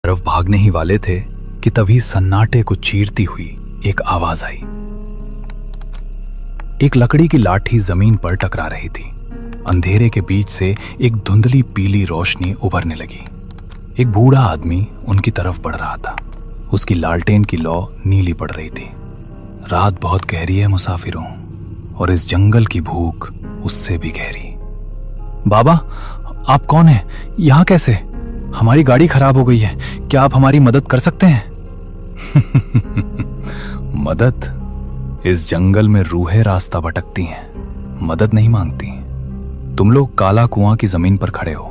तरफ भागने ही वाले थे कि तभी सन्नाटे को चीरती हुई एक आवाज आई। एक लकड़ी की लाठी जमीन पर टकरा रही थी। अंधेरे के बीच से एक धुंधली पीली रोशनी उभरने लगी। एक बूढ़ा आदमी उनकी तरफ बढ़ रहा था। उसकी लालटेन की लौ नीली पड़ रही थी। रात बहुत गहरी है मुसाफिरों, और इस जंगल की भूख उससे भी गहरी। बाबा, आप कौन हैं? यहाँ कैसे? हमारी गाड़ी खराब हो गई है, क्या आप हमारी मदद कर सकते हैं? मदद? इस जंगल में रूहें रास्ता भटकती हैं, मदद नहीं मांगती। तुम लोग काला कुआं की जमीन पर खड़े हो।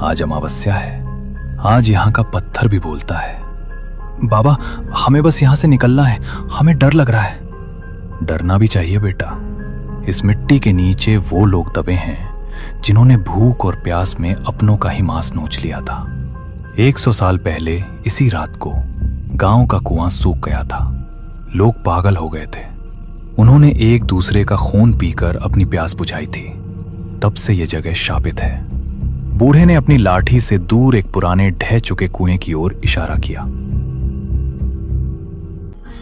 आज अमावस्या है, आज यहाँ का पत्थर भी बोलता है। बाबा, हमें बस यहाँ से निकलना है, हमें डर लग रहा है। डरना भी चाहिए बेटा। इस मिट्टी के नीचे वो लोग दबे हैं जिन्होंने भूख और प्यास में अपनों का ही मांस नोच लिया था। 100 साल पहले इसी रात को गांव का कुआं सूख गया था। लोग पागल हो गए थे। उन्होंने एक दूसरे का खून पीकर अपनी प्यास बुझाई थी। तब से यह जगह शापित है। बूढ़े ने अपनी लाठी से दूर एक पुराने ढह चुके कुएं की ओर इशारा किया।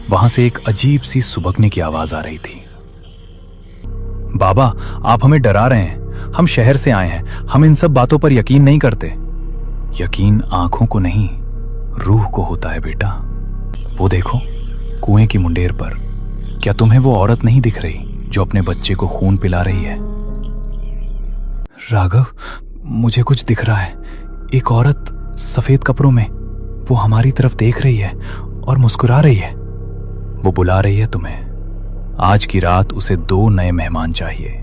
वहां से एक अजीब सी सुबकने की आवाज आ रही थी। बाबा, आप हमें डरा रहे हैं। हम शहर से आए हैं, हम इन सब बातों पर यकीन नहीं करते। यकीन आंखों को नहीं, रूह को होता है बेटा। वो देखो, कुएं की मुंडेर पर, क्या तुम्हें वो औरत नहीं दिख रही जो अपने बच्चे को खून पिला रही है? राघव, मुझे कुछ दिख रहा है। एक औरत सफेद कपड़ों में, वो हमारी तरफ देख रही है और मुस्कुरा रही है। वो बुला रही है तुम्हें। आज की रात उसे 2 नए मेहमान चाहिए।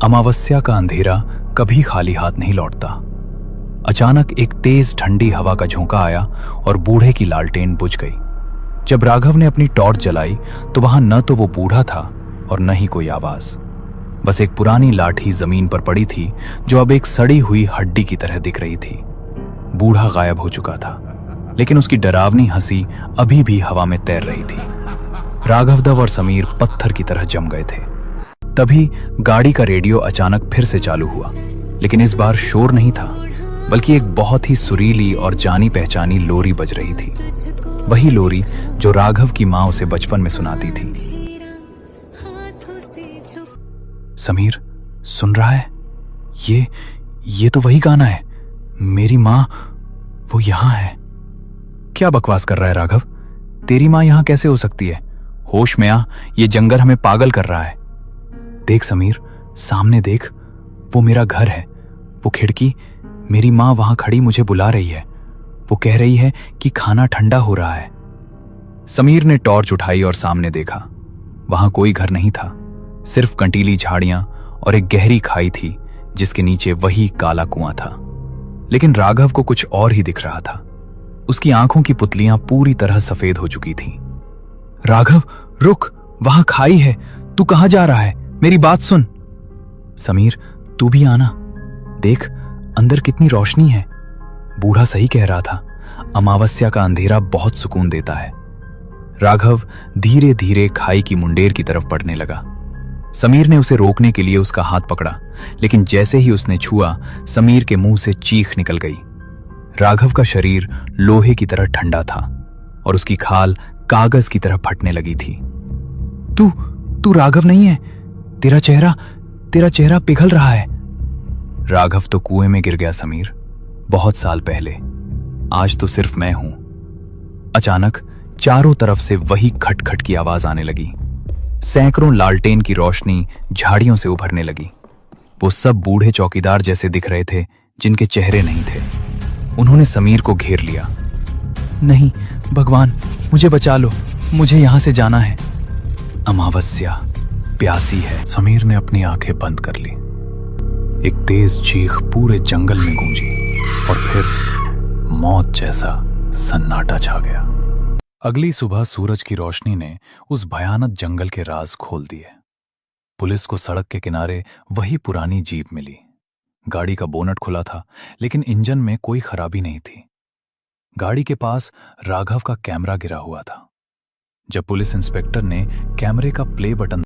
अमावस्या का अंधेरा कभी खाली हाथ नहीं लौटता। अचानक एक तेज ठंडी हवा का झोंका आया और बूढ़े की लालटेन बुझ गई। जब राघव ने अपनी टॉर्च जलाई तो वहां न तो वो बूढ़ा था और न ही कोई आवाज। बस एक पुरानी लाठी जमीन पर पड़ी थी जो अब एक सड़ी हुई हड्डी की तरह दिख रही थी। बूढ़ा गायब हो चुका था, लेकिन उसकी डरावनी हंसी अभी भी हवा में तैर रही थी। राघवदेव और समीर पत्थर की तरह जम गए थे। तभी गाड़ी का रेडियो अचानक फिर से चालू हुआ, लेकिन इस बार शोर नहीं था, बल्कि एक बहुत ही सुरीली और जानी पहचानी लोरी बज रही थी। वही लोरी जो राघव की मां उसे बचपन में सुनाती थी। समीर, सुन रहा है? ये तो वही गाना है। मेरी मां, वो यहां है। क्या बकवास कर रहा है राघव? तेरी मां यहां कैसे हो सकती है? होश में आ, ये जंगल हमें पागल कर रहा है। देख समीर, सामने देख, वो मेरा घर है। वो खिड़की, मेरी मां वहां खड़ी मुझे बुला रही है। वो कह रही है कि खाना ठंडा हो रहा है। समीर ने टॉर्च उठाई और सामने देखा। वहां कोई घर नहीं था, सिर्फ कंटीली झाड़ियां और एक गहरी खाई थी जिसके नीचे वही काला कुआं था। लेकिन राघव को कुछ और ही दिख रहा था। उसकी आंखों की पुतलियां पूरी तरह सफेद हो चुकी थीं। राघव, रुक, वहां खाई है। तू कहां जा रहा है? मेरी बात सुन। समीर, तू भी आना। देख, अंदर कितनी रोशनी है। बूढ़ा सही कह रहा था, अमावस्या का अंधेरा बहुत सुकून देता है। राघव धीरे धीरे खाई की मुंडेर की तरफ बढ़ने लगा। समीर ने उसे रोकने के लिए उसका हाथ पकड़ा, लेकिन जैसे ही उसने छुआ, समीर के मुंह से चीख निकल गई। राघव का शरीर लोहे की तरह ठंडा था और उसकी खाल कागज की तरह फटने लगी थी। तू राघव नहीं है। तेरा चेहरा पिघल रहा है। राघव तो कुएं में गिर गया समीर, बहुत साल पहले। आज तो सिर्फ मैं हूं। अचानक चारों तरफ से वही खटखट की आवाज आने लगी। सैकड़ों लालटेन की रोशनी झाड़ियों से उभरने लगी। वो सब बूढ़े चौकीदार जैसे दिख रहे थे, जिनके चेहरे नहीं थे। उन्होंने समीर को घेर लिया। नहीं भगवान, मुझे बचा लो, मुझे यहां से जाना है। अमावस्या प्यासी है। समीर ने अपनी आंखें बंद कर ली। एक तेज चीख पूरे जंगल में गूंजी और फिर मौत जैसा सन्नाटा छा गया। अगली सुबह सूरज की रोशनी ने उस भयानक जंगल के राज खोल दिए। पुलिस को सड़क के किनारे वही पुरानी जीप मिली। गाड़ी का बोनट खुला था, लेकिन इंजन में कोई खराबी नहीं थी। गाड़ी के पास राघव का कैमरा गिरा हुआ था। जब पुलिस इंस्पेक्टर ने कैमरे का प्ले बटन